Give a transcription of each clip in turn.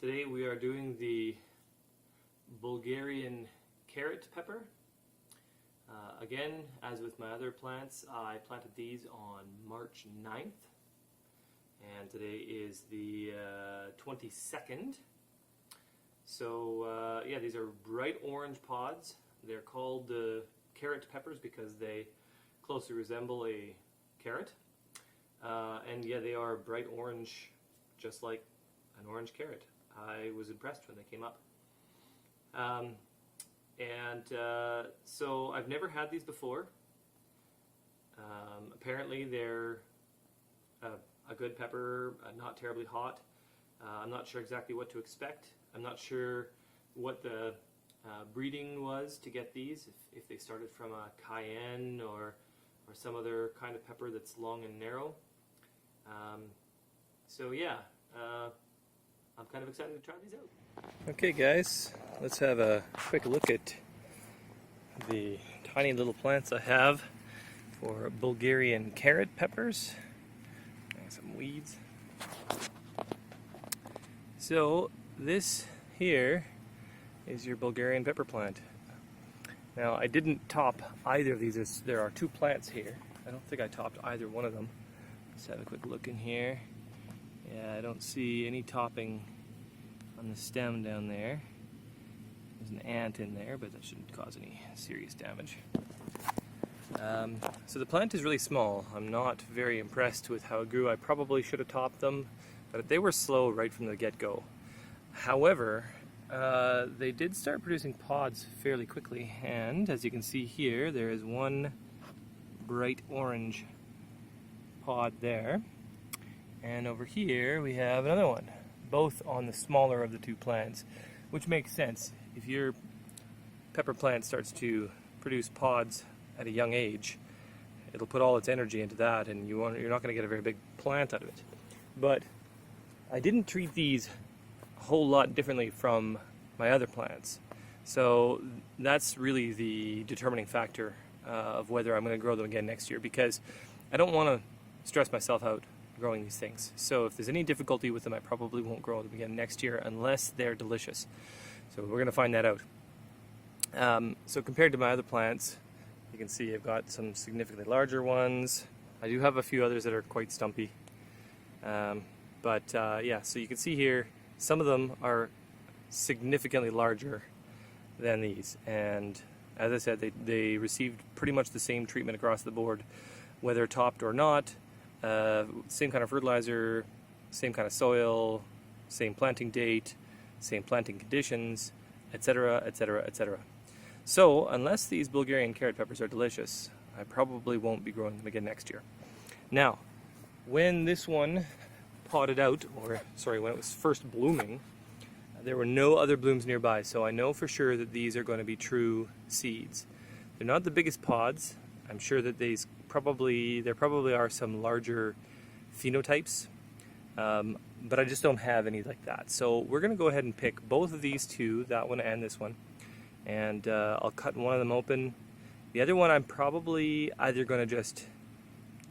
Today we are doing the Bulgarian carrot pepper. Again, as with my other plants, I planted these on March 9th, and today is the 22nd. So yeah, these are bright orange pods. They're called carrot peppers because they closely resemble a carrot. And yeah, they are bright orange, just like an orange carrot. I was impressed when they came up. So I've never had these before. Apparently they're a good pepper, not terribly hot. I'm not sure exactly what to expect. I'm not sure what the breeding was to get these, if they started from a Cayenne or some other kind of pepper that's long and narrow. So yeah, I'm kind of excited to try these out. Okay guys, let's have a quick look at the tiny little plants I have for Bulgarian carrot peppers. Some weeds. So this here is your Bulgarian pepper plant. Now I didn't top either of these. There are two plants here. I don't think I topped either one of them. Let's have a quick look in here. Yeah, I don't see any topping on the stem down there. There's an ant in there, but that shouldn't cause any serious damage. So the plant is really small. I'm not very impressed with how it grew. I probably should have topped them, but they were slow right from the get-go. However, they did start producing pods fairly quickly, and as you can see here, there is one bright orange pod there, and over here we have another one, both on the smaller of the two plants, which makes sense. If your pepper plant starts to produce pods at a young age, it'll put all its energy into that, and you're not going to get a very big plant out of it. But I didn't treat these a whole lot differently from my other plants, so that's really the determining factor of whether I'm going to grow them again next year, because I don't want to stress myself out growing these things. So if there's any difficulty with them, I probably won't grow them again next year unless they're delicious. So we're going to find that out. So compared to my other plants, you can see I've got some significantly larger ones. I do have a few others that are quite stumpy. Yeah, so you can see here, some of them are significantly larger than these. And as I said, they received pretty much the same treatment across the board, whether topped or not. Same kind of fertilizer, same kind of soil, same planting date, same planting conditions, etc., etc., etc. So, unless these Bulgarian carrot peppers are delicious, I probably won't be growing them again next year. Now, when this one potted out, or sorry, when it was first blooming, there were no other blooms nearby, so I know for sure that these are going to be true seeds. They're not the biggest pods. I'm sure that there probably are some larger phenotypes, but I just don't have any like that. So we're going to go ahead and pick both of these two, that one and this one, and I'll cut one of them open. The other one I'm probably either going to just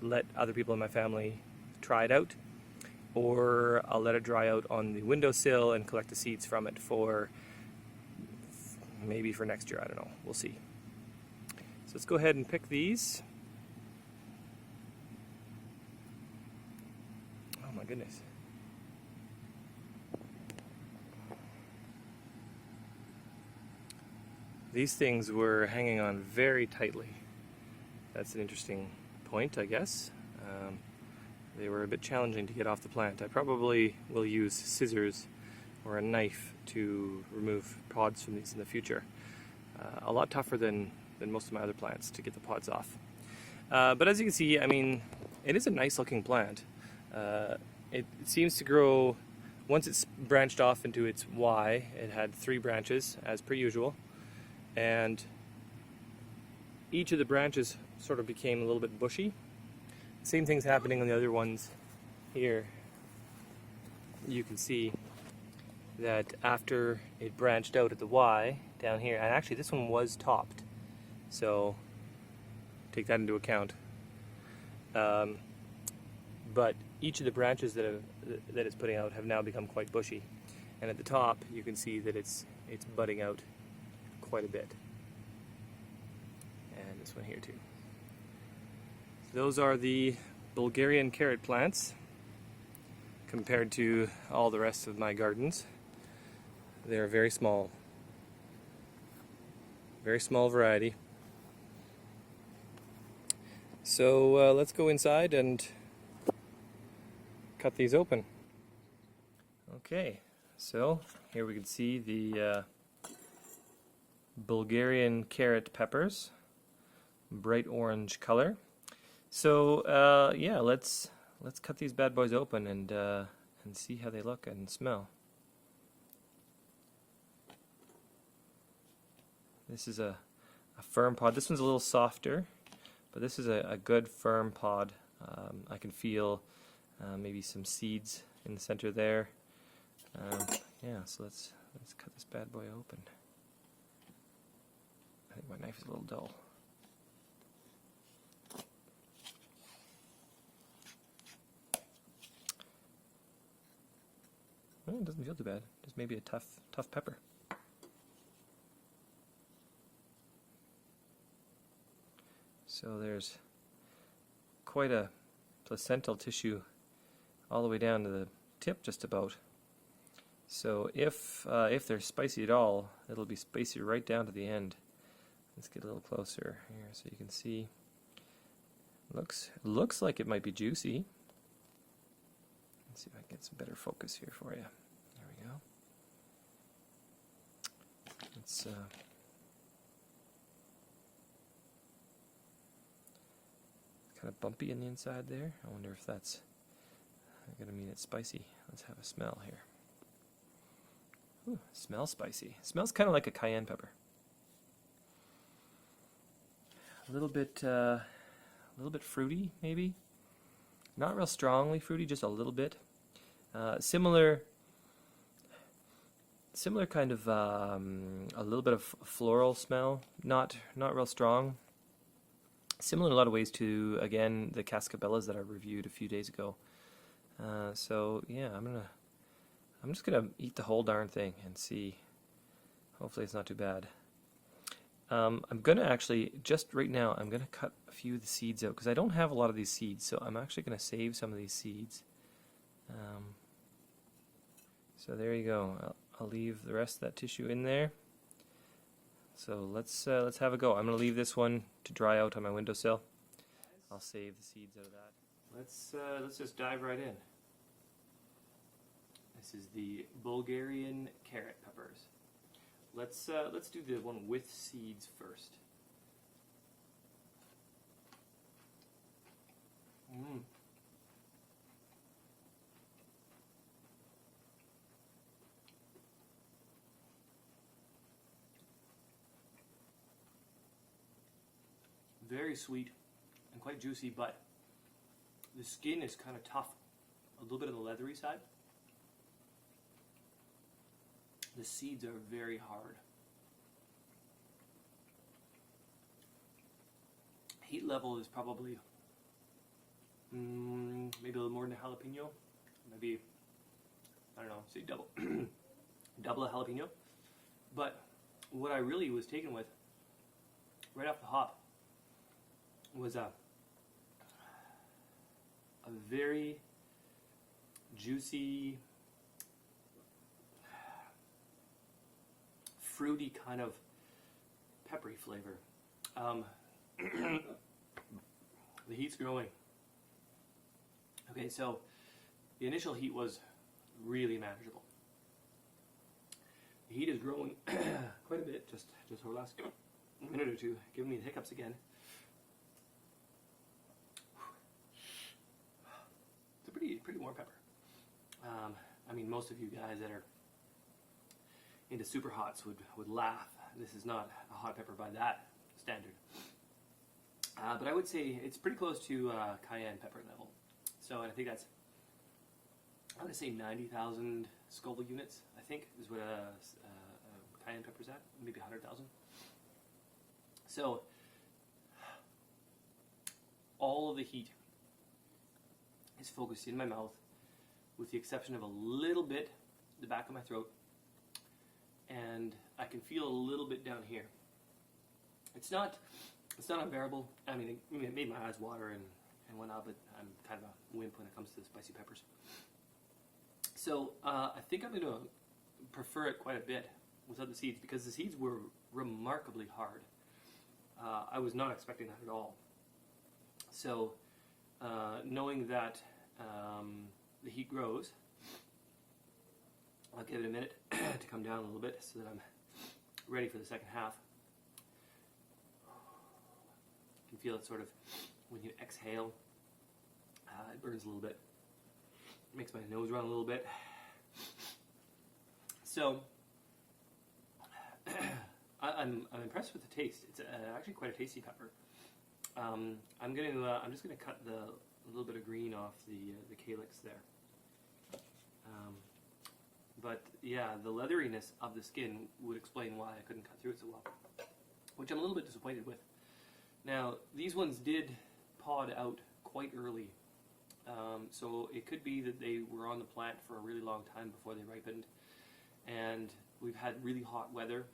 let other people in my family try it out, or I'll let it dry out on the windowsill and collect the seeds from it for maybe for next year. I don't know. We'll see. So let's go ahead and pick these. Oh my goodness. These things were hanging on very tightly. That's an interesting point, I guess. They were a bit challenging to get off the plant. I probably will use scissors or a knife to remove pods from these in the future. A lot tougher than most of my other plants to get the pods off. But as you can see, I mean, it is a nice looking plant. It seems to grow, once it's branched off into its Y, it had 3 branches as per usual, and each of the branches sort of became a little bit bushy. Same thing's happening on the other ones here. You can see that after it branched out at the Y down here, and actually this one was topped, so take that into account. But each of the branches that it's putting out have now become quite bushy. and at the top you can see that it's budding out quite a bit. And this one here too. Those are the Bulgarian carrot plants compared to all the rest of my gardens. They're very small variety. So let's go inside and cut these open. Okay, so here we can see the Bulgarian carrot peppers, bright orange color. So yeah, let's cut these bad boys open and see how they look and smell. This is a firm pod. This one's a little softer, but this is a good firm pod. I can feel maybe some seeds in the center there. Yeah, so let's cut this bad boy open. I think my knife is a little dull. Well, it doesn't feel too bad. Just maybe a tough pepper. So there's quite a placental tissue all the way down to the tip, just about. So if they're spicy at all, it'll be spicy right down to the end. Let's get a little closer here so you can see. Looks like it might be juicy. Let's see if I can get some better focus here for you. There we go. It's kind of bumpy in the inside there. I wonder if that's going to mean it's spicy. Let's have a smell here. Ooh, smells spicy. Smells kind of like a cayenne pepper. A little bit fruity, maybe. Not real strongly fruity, just a little bit. Similar kind of a little bit of floral smell. Not real strong. Similar in a lot of ways to, again, the cascabellas that I reviewed a few days ago. So yeah, I'm just gonna eat the whole darn thing and see. Hopefully it's not too bad. I'm gonna actually, just right now, I'm gonna cut a few of the seeds out because I don't have a lot of these seeds, so I'm actually gonna save some of these seeds. So there you go. I'll leave the rest of that tissue in there. So let's have a go. I'm gonna leave this one to dry out on my windowsill. I'll save the seeds out of that. Let's just dive right in. This is the Bulgarian carrot peppers. Let's do the one with seeds first. Very sweet and quite juicy, but the skin is kind of tough, a little bit on the leathery side. The seeds are very hard. Heat level is probably maybe a little more than a jalapeno. Maybe, I don't know, say double, double a jalapeno. But what I really was taken with, right off the hop, was a very juicy, fruity kind of peppery flavor. The heat's growing. Okay, so the initial heat was really manageable. The heat is growing quite a bit, just over the last minute or two, giving me the hiccups again. It's a pretty warm pepper. I mean, most of you guys that are into super hots would laugh. This is not a hot pepper by that standard. But I would say it's pretty close to cayenne pepper level. So I think that's, I'm going to say 90,000 Scoville units, I think, is what cayenne pepper's at, maybe 100,000. So all of the heat is focused in my mouth, with the exception of a little bit the back of my throat, and I can feel a little bit down here. It's not unbearable. I mean, it made my eyes water and whatnot, but I'm kind of a wimp when it comes to spicy peppers. So I think I'm going to prefer it quite a bit without the seeds, because the seeds were remarkably hard. I was not expecting that at all. So knowing that the heat grows, I'll give it a minute to come down a little bit so that I'm ready for the second half. You can feel it sort of when you exhale. It burns a little bit. It makes my nose run a little bit. So I'm impressed with the taste. It's actually quite a tasty pepper. I'm just gonna cut a little bit of green off the calyx there. But yeah, the leatheriness of the skin would explain why I couldn't cut through it so well, which I'm a little bit disappointed with. Now, these ones did pod out quite early, so it could be that they were on the plant for a really long time before they ripened, and we've had really hot weather,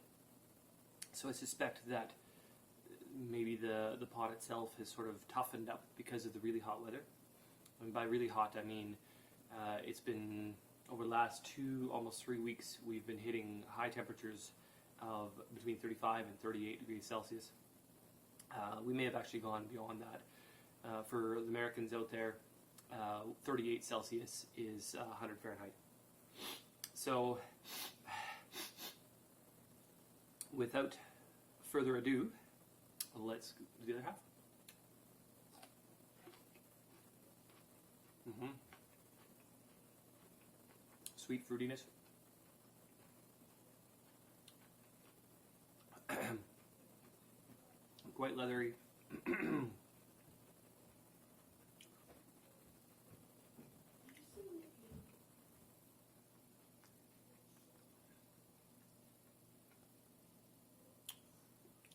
so I suspect that maybe the pod itself has sort of toughened up because of the really hot weather. And by really hot, I mean it's been, over the last 2, almost 3 weeks, we've been hitting high temperatures of between 35 and 38 degrees Celsius. We may have actually gone beyond that. For the Americans out there, 38 Celsius is 100 Fahrenheit. So, without further ado, let's do the other half. Sweet fruitiness. Quite leathery.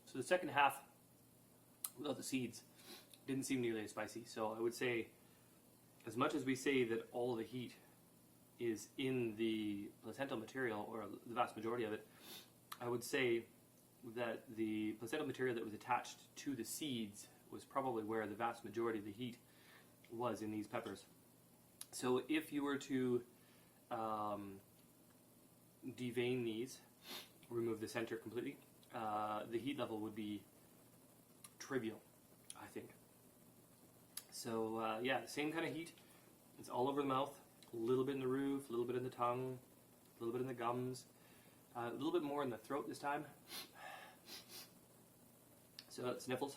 So the second half, without the seeds, didn't seem nearly as spicy. So I would say, as much as we say that all the heat is in the placental material, or the vast majority of it, I would say that the placental material that was attached to the seeds was probably where the vast majority of the heat was in these peppers. So if you were to devein these, remove the center completely, the heat level would be trivial, I think. So yeah, the same kind of heat. It's all over the mouth, a little bit in the roof, a little bit in the tongue, a little bit in the gums, a little bit more in the throat this time. So sniffles.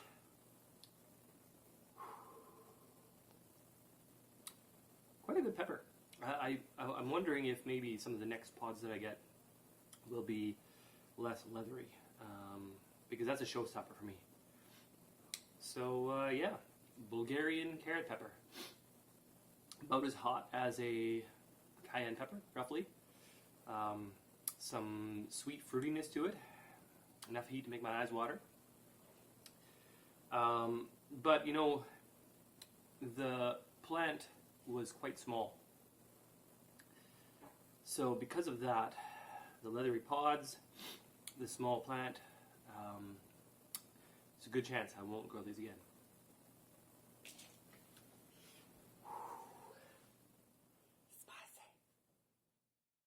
Quite a good pepper. I'm wondering if maybe some of the next pods that I get will be less leathery, because that's a showstopper for me. So yeah, Bulgarian carrot pepper. About as hot as a cayenne pepper, roughly. Some sweet fruitiness to it. Enough heat to make my eyes water. But you know, the plant was quite small. So because of that, the leathery pods, the small plant, there's a good chance I won't grow these again.